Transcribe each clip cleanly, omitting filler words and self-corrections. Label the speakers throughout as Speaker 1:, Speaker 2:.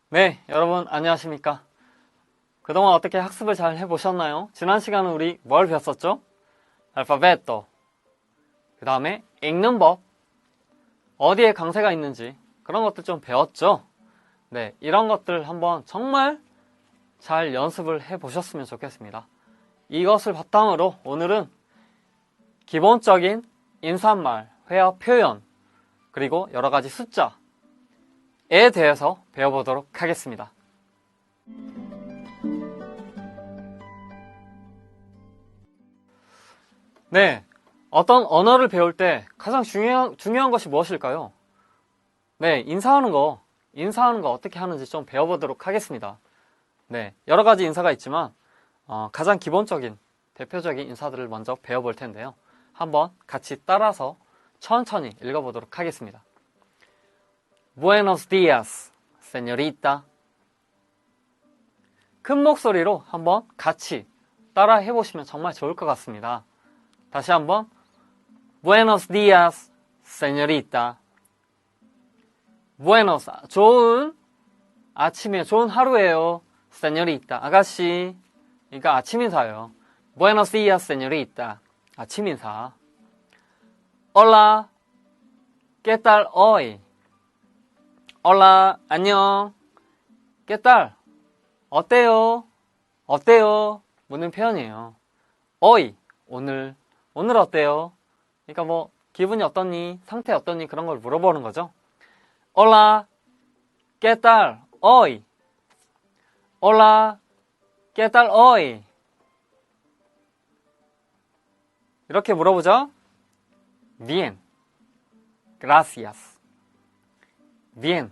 Speaker 1: 네, 여러분 안녕하십니까? 그동안 어떻게 학습을 잘 해보셨나요? 지난 시간은 우리 뭘 배웠었죠? 알파벳도, 그 다음에 읽는 법, 어디에 강세가 있는지 그런 것들 좀 배웠죠? 네, 이런 것들 한번 정말 잘 연습을 해보셨으면 좋겠습니다. 이것을 바탕으로 오늘은 기본적인 인사말, 회화 표현, 그리고 여러가지 숫자에 대해서 배워보도록 하겠습니다. 네, 어떤 언어를 배울 때 가장 중요한 것이 무엇일까요? 네, 인사하는 거 어떻게 하는지 좀 배워보도록 하겠습니다. 네, 여러가지 인사가 있지만 가장 기본적인 대표적인 인사들을 먼저 배워볼 텐데요. 한번 같이 따라서 천천히 읽어보도록 하겠습니다. Buenos días, señorita. 큰 목소리로 한번 같이 따라 해보시면 정말 좋을 것 같습니다. 다시 한번 Buenos días, señorita. Buenos, 좋은 아침이에요. 좋은 하루예요. señorita, 아가씨. 그러니까 아침 인사예요. Buenos días, señorita. 아침 인사. Hola, ¿qué tal hoy? Hola, 안녕. ¿Qué tal? 어때요? 어때요? 묻는 표현이에요. hoy, 오늘 어때요? 그러니까 뭐 기분이 어떻니? 상태 어떻니? 그런 걸 물어보는 거죠. Hola, ¿qué tal hoy? Hola, ¿qué tal hoy? 이렇게 물어보죠. Bien, gracias. Bien,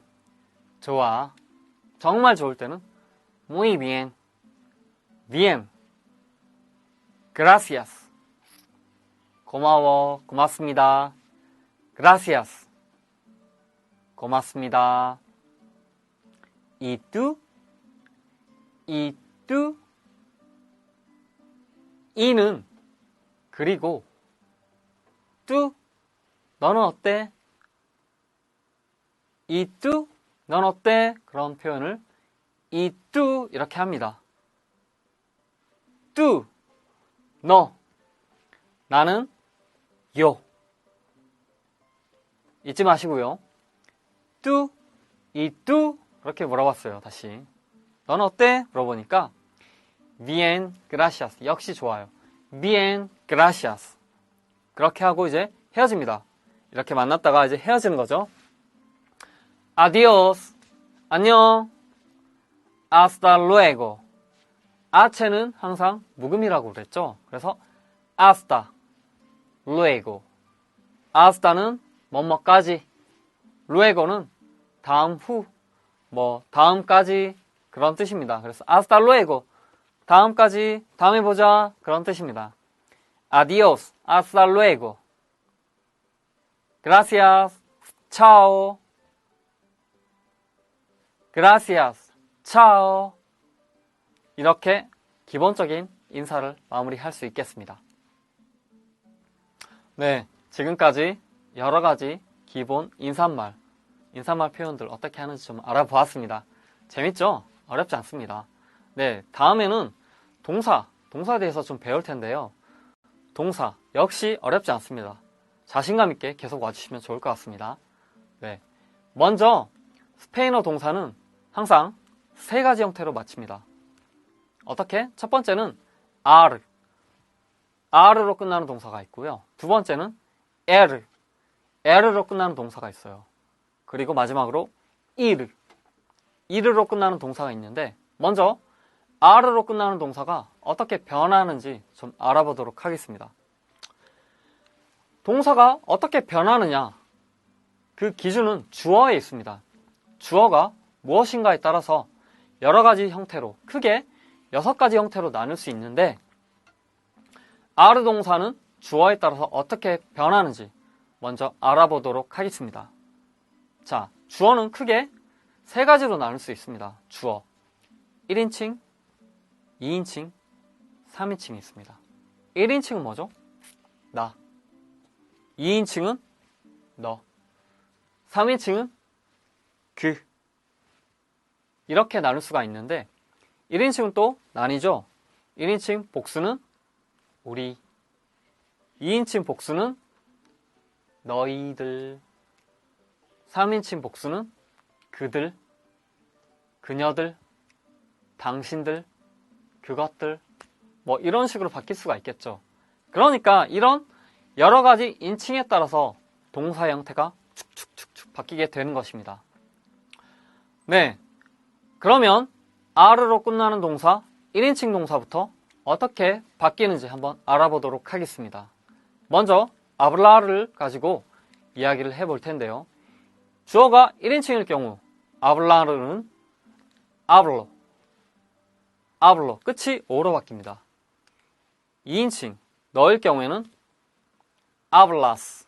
Speaker 1: 좋아. 정말 좋을 때는 muy bien, bien, gracias. 고마워, 고맙습니다. Gracias. 고맙습니다. ¿Y tú? ¿Y tú? 이는 그리고 tú, 너는 어때? ¿Y tú? 넌 어때? 그런 표현을 ¿y tú? 이렇게 합니다. tú, 너. 나는 yo. 잊지 마시고요. tú, ¿y tú? 그렇게 물어봤어요. 다시. 넌 어때? 물어보니까 bien, gracias. 역시 좋아요. bien, gracias. 그렇게 하고 이제 헤어집니다. 이렇게 만났다가 이제 헤어지는 거죠. adiós. 안녕. hasta luego. 아체는 항상 묵음이라고 그랬죠. 그래서 hasta luego. hasta는 뭐뭐까지. luego는 다음 후, 뭐 다음까지 그런 뜻입니다. 그래서 hasta luego. 다음까지, 다음에 보자 그런 뜻입니다. adiós, hasta luego. gracias, chao. gracias, chao. 이렇게 기본적인 인사를 마무리할 수 있겠습니다. 네, 지금까지 여러 가지 기본 인사말 표현들 어떻게 하는지 좀 알아보았습니다. 재밌죠? 어렵지 않습니다. 네, 다음에는 동사에 대해서 좀 배울 텐데요. 동사 역시 어렵지 않습니다. 자신감 있게 계속 와주시면 좋을 것 같습니다. 네, 먼저 스페인어 동사는 항상 세 가지 형태로 마칩니다. 어떻게? 첫 번째는 R로 끝나는 동사가 있고요. 두 번째는 L로 끝나는 동사가 있어요. 그리고 마지막으로 ir로 끝나는 동사가 있는데 먼저 R로 끝나는 동사가 어떻게 변하는지 좀 알아보도록 하겠습니다. 동사가 어떻게 변하느냐? 그 기준은 주어에 있습니다. 주어가 무엇인가에 따라서 여러 가지 형태로, 크게 6가지 형태로 나눌 수 있는데 R 동사는 주어에 따라서 어떻게 변하는지 먼저 알아보도록 하겠습니다. 자, 주어는 크게 3가지로 나눌 수 있습니다. 주어 1인칭, 2인칭, 3인칭이 있습니다. 1인칭은 뭐죠? 나. 2인칭은 너. 3인칭은 그. 이렇게 나눌 수가 있는데 1인칭은 또 나뉘죠. 1인칭 복수는 우리. 2인칭 복수는 너희들. 3인칭 복수는 그들, 그녀들, 당신들, 그것들, 뭐 이런 식으로 바뀔 수가 있겠죠. 그러니까 이런 여러 가지 인칭에 따라서 동사 형태가 축축축축 바뀌게 되는 것입니다. 네, 그러면 R로 끝나는 동사, 1인칭 동사부터 어떻게 바뀌는지 한번 알아보도록 하겠습니다. 먼저 아블라를 가지고 이야기를 해볼 텐데요. 주어가 1인칭일 경우 아블라르는 아블로, 아블로, 끝이 오로 바뀝니다. 2인칭 너일 경우에는 아블라스,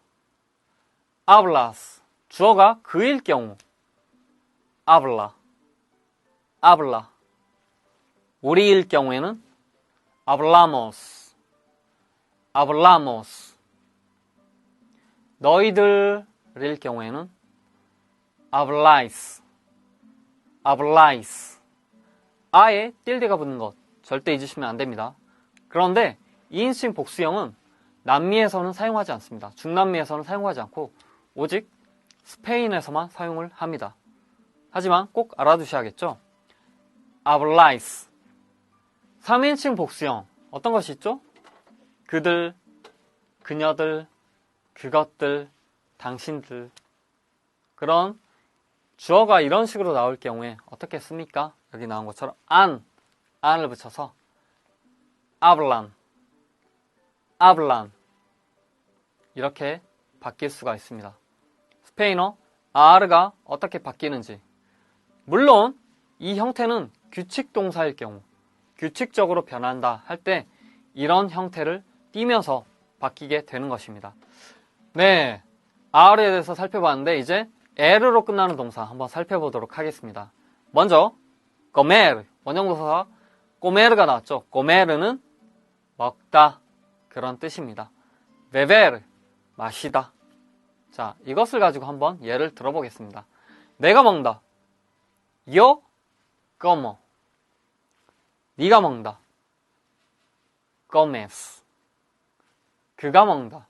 Speaker 1: 아블라스, 주어가 그일 경우 아블라, 아블라, 우리일 경우에는 아블라모스, 아블라모스, 너희들일 경우에는 아블라이스, 아블라이스. 아에 틸드가 붙는 것 절대 잊으시면 안 됩니다. 그런데 2인칭 복수형은 남미에서는 사용하지 않습니다. 중남미에서는 사용하지 않고 오직 스페인에서만 사용을 합니다. 하지만 꼭 알아두셔야겠죠? 아블라이스. 3인칭 복수형 어떤 것이 있죠? 그들, 그녀들, 그것들, 당신들. 그런 주어가 이런 식으로 나올 경우에 어떻게 씁니까? 여기 나온 것처럼 안을 붙여서 아블란, 아블란 이렇게 바뀔 수가 있습니다. 스페인어 아르가 어떻게 바뀌는지, 물론 이 형태는 규칙 동사일 경우, 규칙적으로 변한다 할 때 이런 형태를 띠면서 바뀌게 되는 것입니다. 네, R에 대해서 살펴봤는데 이제 에르로 끝나는 동사 한번 살펴보도록 하겠습니다. 먼저 comer, 원형동사 comer가 나왔죠. comer는 먹다 그런 뜻입니다. beber, 마시다. 자, 이것을 가지고 한번 예를 들어보겠습니다. 내가 먹는다. Yo como. 네가 먹는다. comes. 그가 먹는다.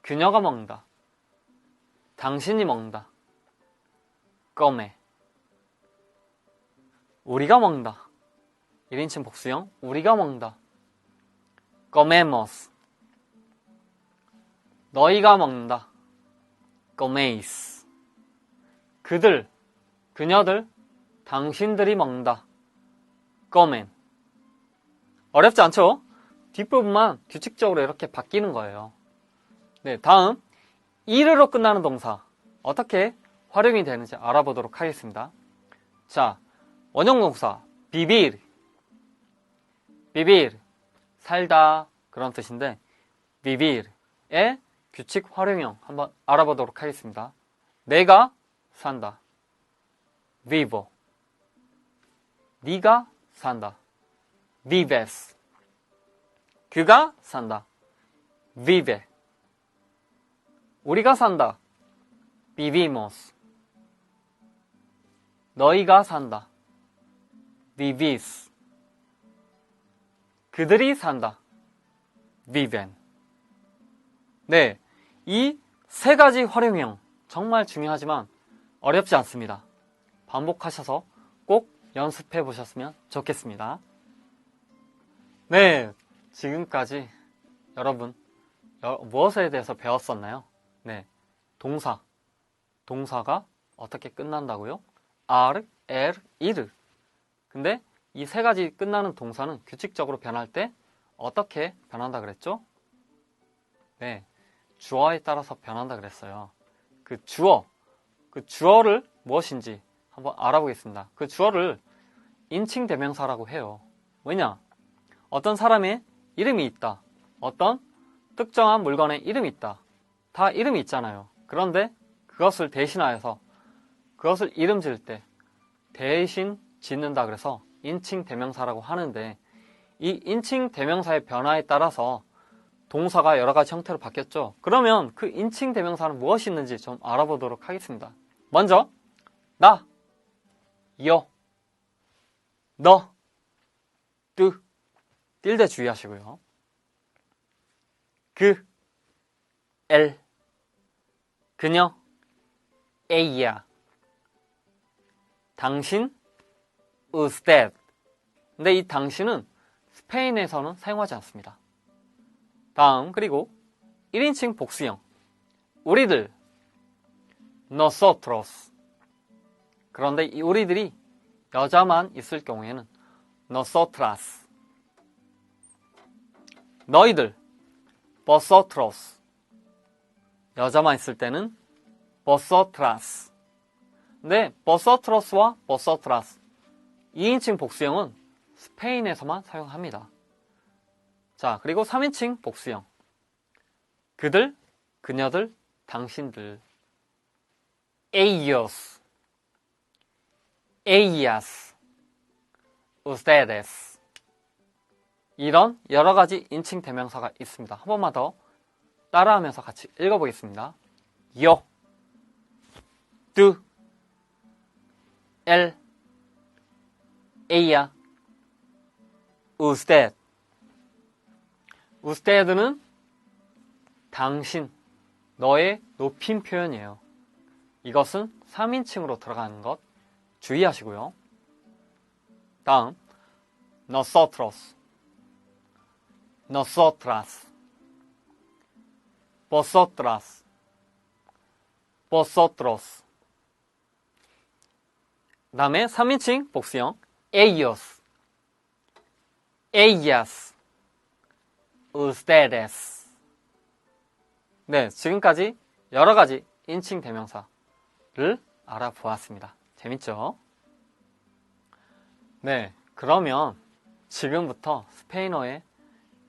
Speaker 1: 그녀가 먹는다. 당신이 먹는다. come. 우리가 먹는다. 1인칭 복수형 우리가 먹는다. comemos. 너희가 먹는다. coméis. 그들, 그녀들, 당신들이 먹는다. comen. 어렵지 않죠? 뒷부분만 규칙적으로 이렇게 바뀌는 거예요. 네, 다음 이르로 끝나는 동사 어떻게 활용이 되는지 알아보도록 하겠습니다. 자, 원형동사 vivir, vivir, 살다 그런 뜻인데 vivir의 규칙 활용형 한번 알아보도록 하겠습니다. 내가 산다. vivo. 네가 산다. vives. 그가 산다. vive. 우리가 산다. vivimos. 너희가 산다. vivis. 그들이 산다. viven. 네, 이 세 가지 활용형 정말 중요하지만 어렵지 않습니다. 반복하셔서 꼭 연습해 보셨으면 좋겠습니다. 네, 지금까지 여러분 무엇에 대해서 배웠었나요? 네, 동사가 어떻게 끝난다고요? R, L, ir. 근데 이 세 가지 끝나는 동사는 규칙적으로 변할 때 어떻게 변한다 그랬죠? 네, 주어에 따라서 변한다 그랬어요. 그 주어를 무엇인지 한번 알아보겠습니다. 그 주어를 인칭 대명사라고 해요. 왜냐? 어떤 사람의 이름이 있다. 어떤 특정한 물건의 이름이 있다. 다 이름이 있잖아요. 그런데 그것을 대신하여서 그것을 이름 지을 때 대신 짓는다 그래서 인칭 대명사라고 하는데 이 인칭 대명사의 변화에 따라서 동사가 여러 가지 형태로 바뀌었죠. 그러면 그 인칭 대명사는 무엇이 있는지 좀 알아보도록 하겠습니다. 먼저 나, 여, 너, 뜨, 뛸 때 주의하시고요. 그, 엘, 그녀, 에이야, 당신, usted. 근데 이 당신은 스페인에서는 사용하지 않습니다. 다음, 그리고 1인칭 복수형. 우리들, nosotros. 그런데 이 우리들이 여자만 있을 경우에는 nosotras. 너희들, vosotros. 여자만 있을 때는 vosotras. 근데 vosotros와 vosotras 2인칭 복수형은 스페인에서만 사용합니다. 자, 그리고 3인칭 복수형. 그들, 그녀들, 당신들. ellos, ellas, ustedes. 이런 여러 가지 인칭 대명사가 있습니다. 한 번만 더 따라하면서 같이 읽어보겠습니다. yo, tú, él, ella, usted. usted는 당신, 너의 높임 표현이에요. 이것은 3인칭으로 들어가는 것 주의하시고요. 다음, nosotros, nosotras, vosotras, vosotros. 그 다음에 3인칭 복수형 ellos, ellas, ustedes. 네, 지금까지 여러 가지 인칭 대명사를 알아보았습니다. 재밌죠? 네, 그러면 지금부터 스페인어에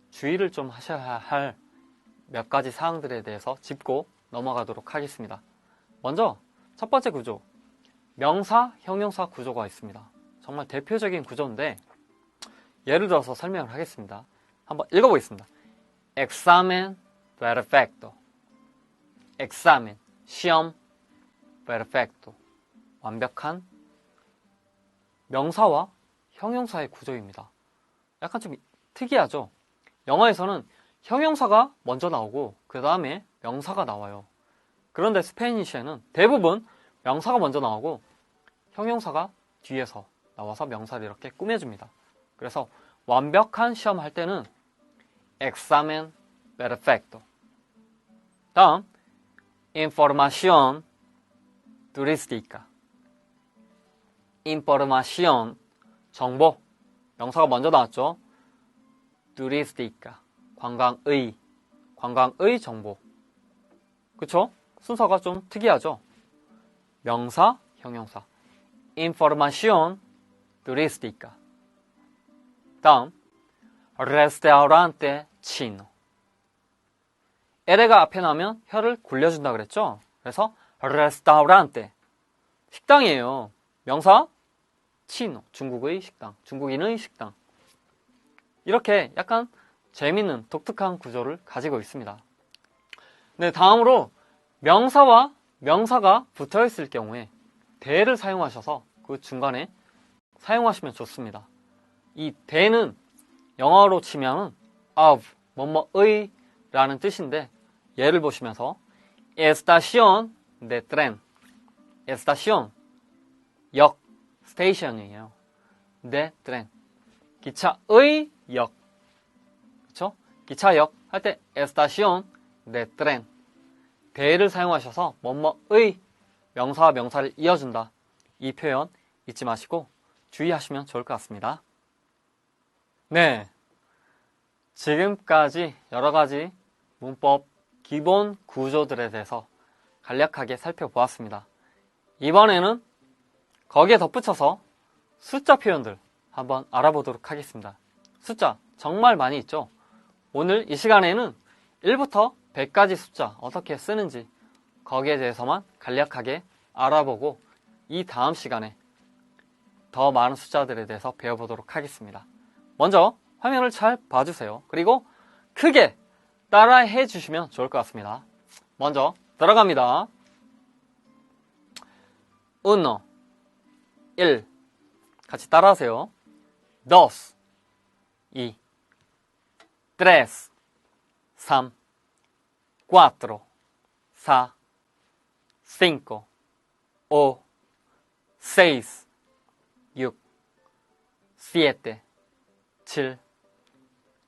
Speaker 1: 주의를 좀 하셔야 할 몇 가지 사항들에 대해서 짚고 넘어가도록 하겠습니다. 먼저 첫 번째 구조, 명사, 형용사 구조가 있습니다. 정말 대표적인 구조인데 예를 들어서 설명을 하겠습니다. 한번 읽어보겠습니다. examen perfecto. examen, 시험, perfecto, 완벽한. 명사와 형용사의 구조입니다. 약간 좀 특이하죠? 영어에서는 형용사가 먼저 나오고 그 다음에 명사가 나와요. 그런데 스페니쉬에는 대부분 명사가 먼저 나오고 형용사가 뒤에서 나와서 명사를 이렇게 꾸며줍니다. 그래서 완벽한 시험 할 때는 examen perfecto. 다음, información turística. información, 정보. 명사가 먼저 나왔죠. turística, 관광의 정보. 그쵸? 순서가 좀 특이하죠? 명사, 형용사. información turística. 다음, restaurante chino. 에레가 앞에 나오면 혀를 굴려준다 그랬죠? 그래서 restaurante, 식당이에요. 명사, chino, 중국의 식당, 중국인의 식당. 이렇게 약간 재밌는 독특한 구조를 가지고 있습니다. 네, 다음으로 명사와 명사가 붙어있을 경우에 대를 사용하셔서 그 중간에 사용하시면 좋습니다. 이 대는 영어로 치면 of, 뭐뭐의 라는 뜻인데 예를 보시면서 estación de tren. estación, 역, 스테이션이에요. de tren, 기차의 역. 그쵸? 기차역 할 때 estación de tren. 대를 사용하셔서 뭐뭐의 명사와 명사를 이어준다. 이 표현 잊지 마시고 주의하시면 좋을 것 같습니다. 네, 지금까지 여러 가지 문법 기본 구조들에 대해서 간략하게 살펴보았습니다. 이번에는 거기에 덧붙여서 숫자 표현들 한번 알아보도록 하겠습니다. 숫자 정말 많이 있죠? 오늘 이 시간에는 1부터 100까지 숫자 어떻게 쓰는지 거기에 대해서만 간략하게 알아보고 이 다음 시간에 더 많은 숫자들에 대해서 배워보도록 하겠습니다. 먼저 화면을 잘 봐주세요. 그리고 크게 따라해 주시면 좋을 것 같습니다. 먼저 들어갑니다. 1 같이 따라하세요. 2 3 4 5 5 6 6 7 7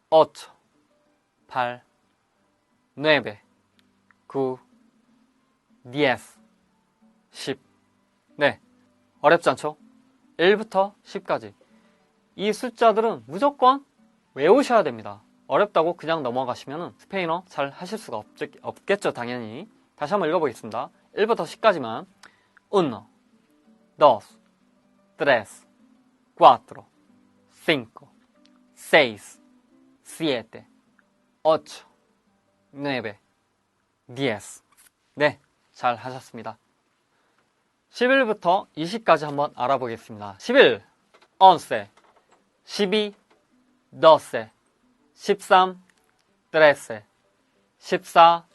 Speaker 1: 8 8 9 9 10 10 네, 어렵지 않죠? 1부터 10까지 이 숫자들은 무조건 외우셔야 됩니다. 어렵다고 그냥 넘어가시면 스페인어 잘 하실 수가 없겠죠, 당연히. 다시 한번 읽어보겠습니다. 1부터 10까지만 1 2 3 4 5 6 7 8 9 10 네, 잘 하셨습니다. 11부터 20까지 한번 알아보겠습니다. 11, 11, 12, 12, 13, 13, 14, 14,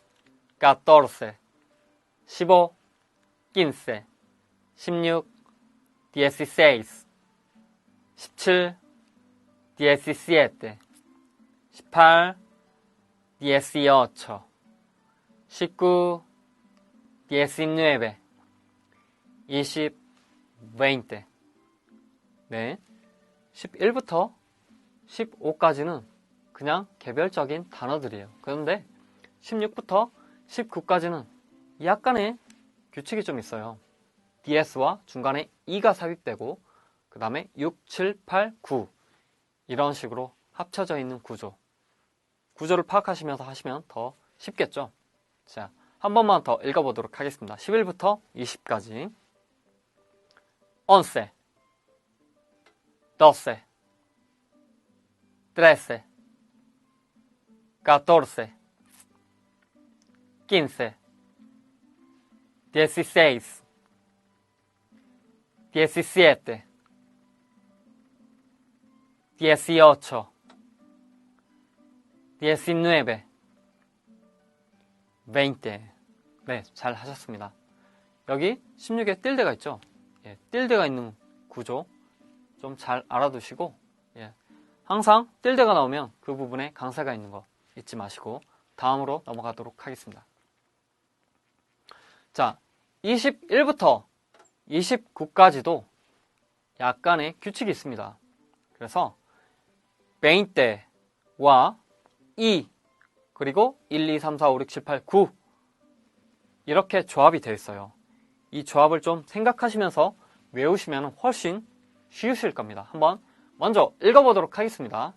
Speaker 1: 15, 15, 16, 16, 17, 17, 18, 18, 19, 19, 20, 20. 네. 11부터 15까지는 그냥 개별적인 단어들이에요. 그런데 16부터 19까지는 약간의 규칙이 좀 있어요. DS와 중간에 2가 삽입되고 그 다음에 6, 7, 8, 9 이런 식으로 합쳐져 있는 구조를 파악하시면서 하시면 더 쉽겠죠. 자, 한 번만 더 읽어보도록 하겠습니다. 11부터 20까지 11, 12, 13, 14, 15, 16, 17, 18, 19, 20. 네, 잘 하셨습니다. 여기 16에 틸데가 있죠? 예, 틸데가 있는 구조 좀 잘 알아두시고, 예, 항상 틸데가 나오면 그 부분에 강세가 있는 거 잊지 마시고 다음으로 넘어가도록 하겠습니다. 자, 21부터 29까지도 약간의 규칙이 있습니다. 그래서 20와 2 그리고 1, 2, 3, 4, 5, 6, 7, 8, 9 이렇게 조합이 되어 있어요. 이 조합을 좀 생각하시면서 외우시면 훨씬 쉬우실 겁니다. 한번 먼저 읽어보도록 하겠습니다.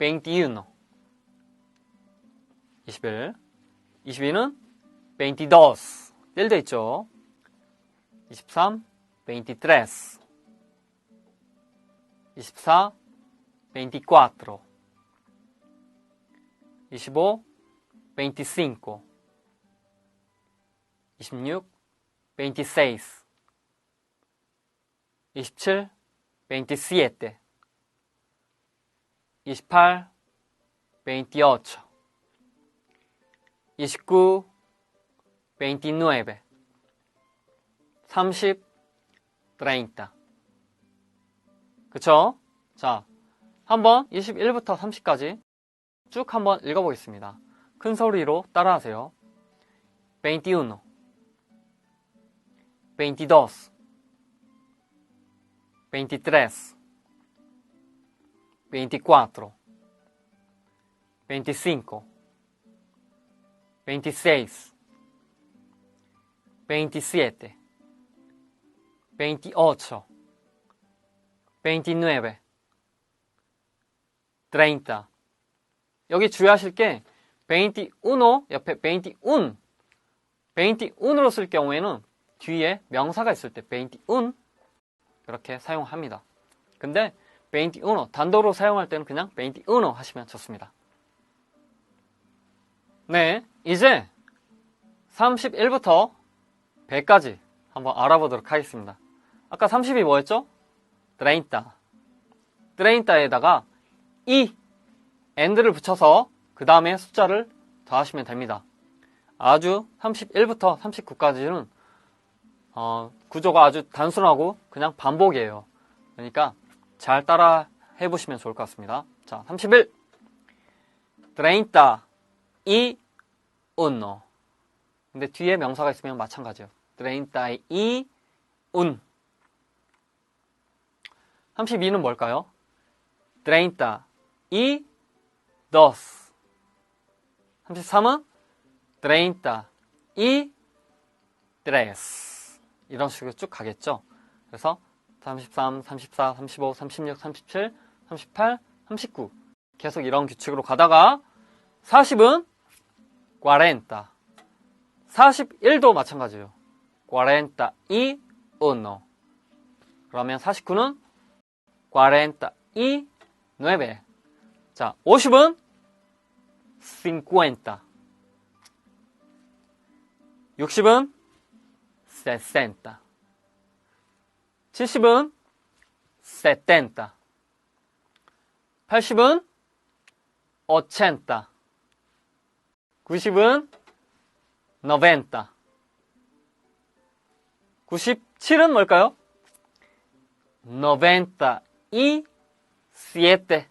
Speaker 1: 21 21 22는 22 뜰돼 있죠. 23 23 24 24 25 25 26 26 27 27 28 28 29 29 30 30 그쵸? 자, 한번 21부터 30까지 쭉 한번 읽어보겠습니다. 큰 소리로 따라하세요. 21 22 23 24 25 26 27 28 29 30 여기 주의하실 게 21 옆에 21 21으로 쓸 경우에는 뒤에 명사가 있을 때 21 이렇게 사용합니다. 근데 21 단도로 사용할 때는 그냥 21 하시면 좋습니다. 네, 이제 31부터 100까지 한번 알아보도록 하겠습니다. 아까 30이 뭐였죠? 30, 트레인타에다가 이 and를 붙여서 그 다음에 숫자를 더하시면 됩니다. 아주 31부터 39까지는 구조가 아주 단순하고 그냥 반복이에요. 그러니까 잘 따라 해보시면 좋을 것 같습니다. 자, 31 31 근데 뒤에 명사가 있으면 마찬가지예요. 31 32는 뭘까요? 32 33은 32 이런 식으로 쭉 가겠죠. 그래서 33, 34, 35, 36, 37, 38, 39 계속 이런 규칙으로 가다가 40은 40 41도 마찬가지예요. 41 그러면 49는 49 자, 50은 50 60은 60 70은 70 80은 80 90은 90 97은 뭘까요? 97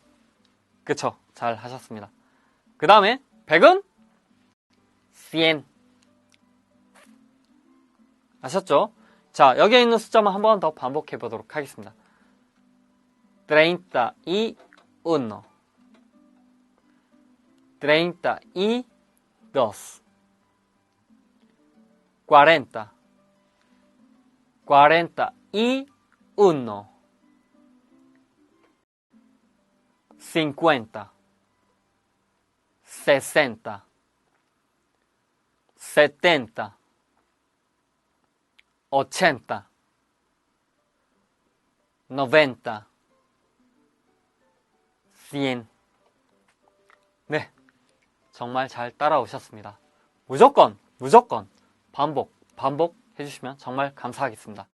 Speaker 1: 그쵸? 잘 하셨습니다. 그 다음에 100은 100 아셨죠? 자, 여기에 있는 숫자만 한 번 더 반복해 보도록 하겠습니다. 31 32 40 41 50 60 70 80 90 100 네, 정말 잘 따라오셨습니다. 무조건 반복 해주시면 정말 감사하겠습니다.